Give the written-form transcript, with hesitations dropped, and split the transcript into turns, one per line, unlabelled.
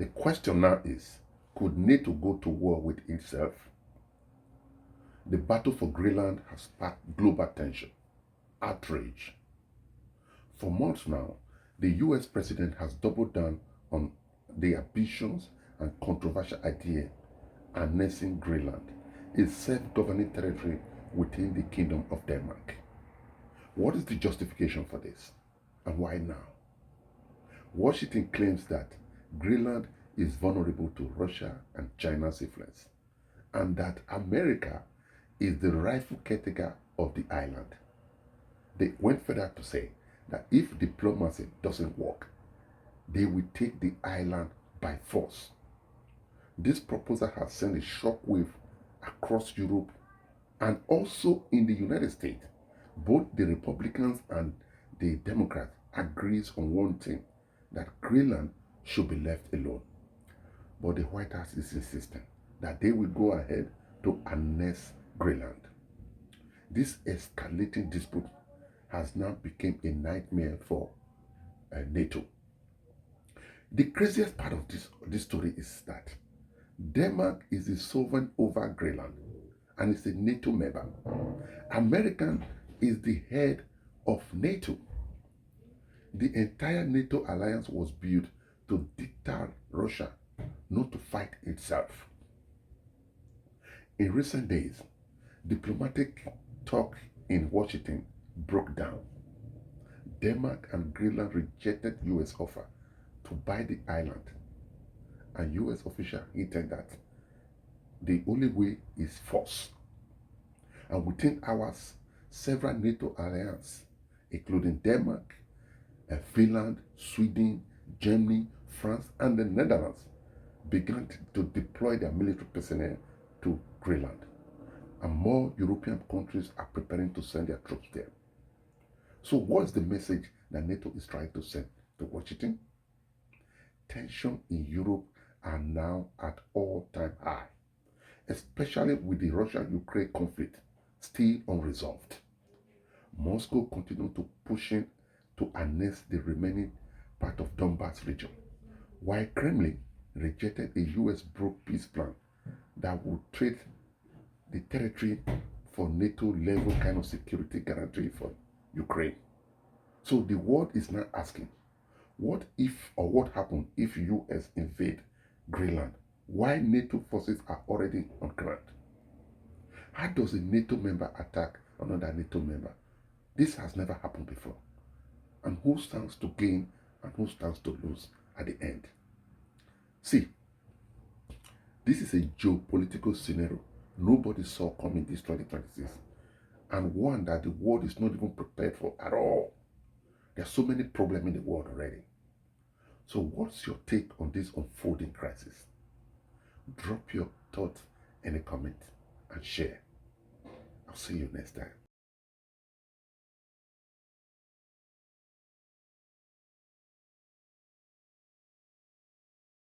The question now is, could NATO go to war with itself? The battle for Greenland has sparked global tension, outrage. For months now, the US president has doubled down on the ambitions and controversial idea annexing Greenland, a self-governing territory within the Kingdom of Denmark. What is the justification for this, and why now? Washington claims that Greenland is vulnerable to Russia and China's influence, and that America is the rightful caretaker of the island. They went further to say that if diplomacy doesn't work, they will take the island by force. This proposal has sent a shockwave across Europe and also in the United States. Both the Republicans and the Democrats agrees on one thing, that Greenland should be left alone. But the White House is insisting that they will go ahead to annex Greenland. This escalating dispute has now become a nightmare for NATO. The craziest part of this story is that Denmark is the sovereign over Greenland and is a NATO member. America is the head of NATO. The entire NATO alliance was built to deter Russia, not to fight itself. In recent days, diplomatic talk in Washington broke down. Denmark and Greenland rejected US offer to buy the island, and US officials hinted that the only way is force. And within hours, several NATO alliances, including Denmark, Finland, Sweden, Germany, France, and the Netherlands, began to deploy their military personnel to Greenland. And more European countries are preparing to send their troops there. So what's the message that NATO is trying to send to Washington? Tension in Europe are now at all-time high, especially with the Russia-Ukraine conflict still unresolved. Moscow continued to pushing to annex the remaining part of Donbas region, while Kremlin rejected a US-broke peace plan that would trade the territory for NATO-level kind of security guarantee for Ukraine. So the world is now asking, what if or what happened if US invade Greenland while NATO forces are already on ground? How does a NATO member attack another NATO member? This has never happened before. And who stands to gain and who stands to lose at the end? See, this is a geopolitical scenario nobody saw coming this 2026, and one that the world is not even prepared for at all. There are so many problems in the world already. So what's your take on this unfolding crisis? Drop your thoughts in the comment and share. I'll see you next time.